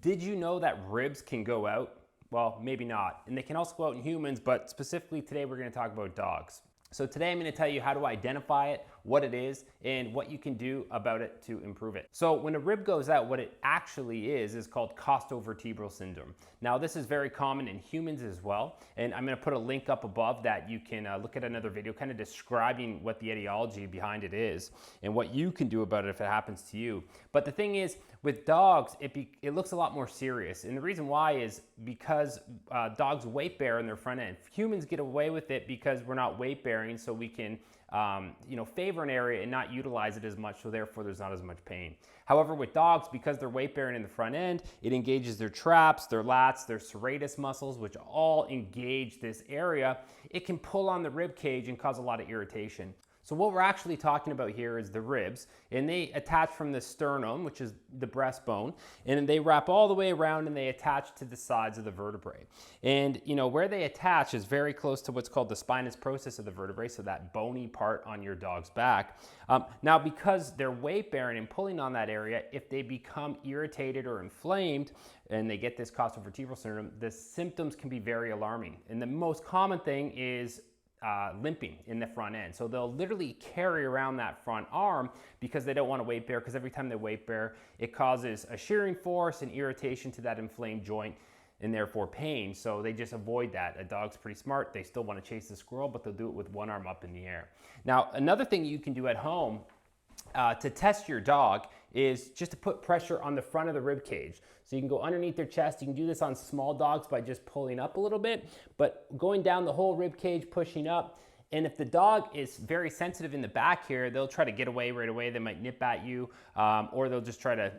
Did you know that ribs can go out? Well, maybe not. And they can also go out in humans, but specifically today we're going to talk about dogs. So today I'm going to tell you how to identify it, what it is, and what you can do about it to improve it. So when a rib goes out, what it actually is called costovertebral syndrome. Now this is very common in humans as well, and I'm going to put a link up above that you can look at another video kind of describing what the etiology behind it is and what you can do about it if it happens to you. But the thing is, with dogs, it looks a lot more serious, and the reason why is because dogs weight bear in their front end. Humans get away with it because we're not weight bearing, so we can favor an area and not utilize it as much, so therefore there's not as much pain. However, with dogs, because they're weight bearing in the front end, it engages their traps, their lats, their serratus muscles, which all engage this area. It can pull on the rib cage and cause a lot of irritation. So what we're actually talking about here is the ribs, and they attach from the sternum, which is the breastbone, and they wrap all the way around and they attach to the sides of the vertebrae. And where they attach is very close to what's called the spinous process of the vertebrae, so that bony part on your dog's back. Now, because they're weight bearing and pulling on that area, if they become irritated or inflamed and they get this costovertebral syndrome, the symptoms can be very alarming. And the most common thing is limping in the front end. So they'll literally carry around that front arm because they don't want to weight bear, because every time they weight bear, it causes a shearing force and irritation to that inflamed joint and therefore pain. So they just avoid that. A dog's pretty smart. They still want to chase the squirrel, but they'll do it with one arm up in the air. Now, another thing you can do at home to test your dog is just to put pressure on the front of the rib cage. So you can go underneath their chest. You can do this on small dogs by just pulling up a little bit, but going down the whole rib cage, pushing up. And if the dog is very sensitive in the back here, they'll try to get away right away. They might nip at you, or they'll just try to,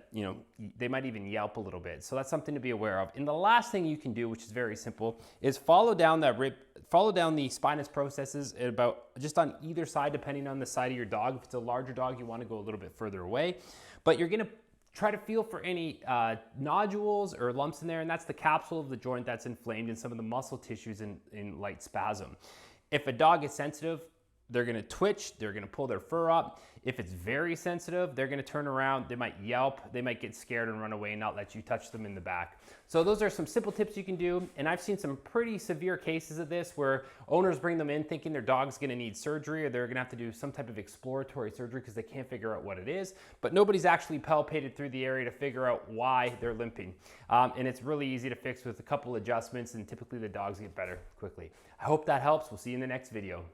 they might even yelp a little bit. So that's something to be aware of. And the last thing you can do, which is very simple, is follow down the spinous processes at about just on either side, depending on the side of your dog. If it's a larger dog, you want to go a little bit further away, but you're going to try to feel for any nodules or lumps in there, and that's the capsule of the joint that's inflamed and some of the muscle tissues in light spasm. If a dog is sensitive, they're going to twitch, they're going to pull their fur up. If it's very sensitive, they're going to turn around, they might yelp, they might get scared and run away and not let you touch them in the back. So those are some simple tips you can do, and I've seen some pretty severe cases of this where owners bring them in thinking their dog's going to need surgery, or they're going to have to do some type of exploratory surgery because they can't figure out what it is, but nobody's actually palpated through the area to figure out why they're limping. And it's really easy to fix with a couple adjustments, and typically the dogs get better quickly. I hope that helps. We'll see you in the next video.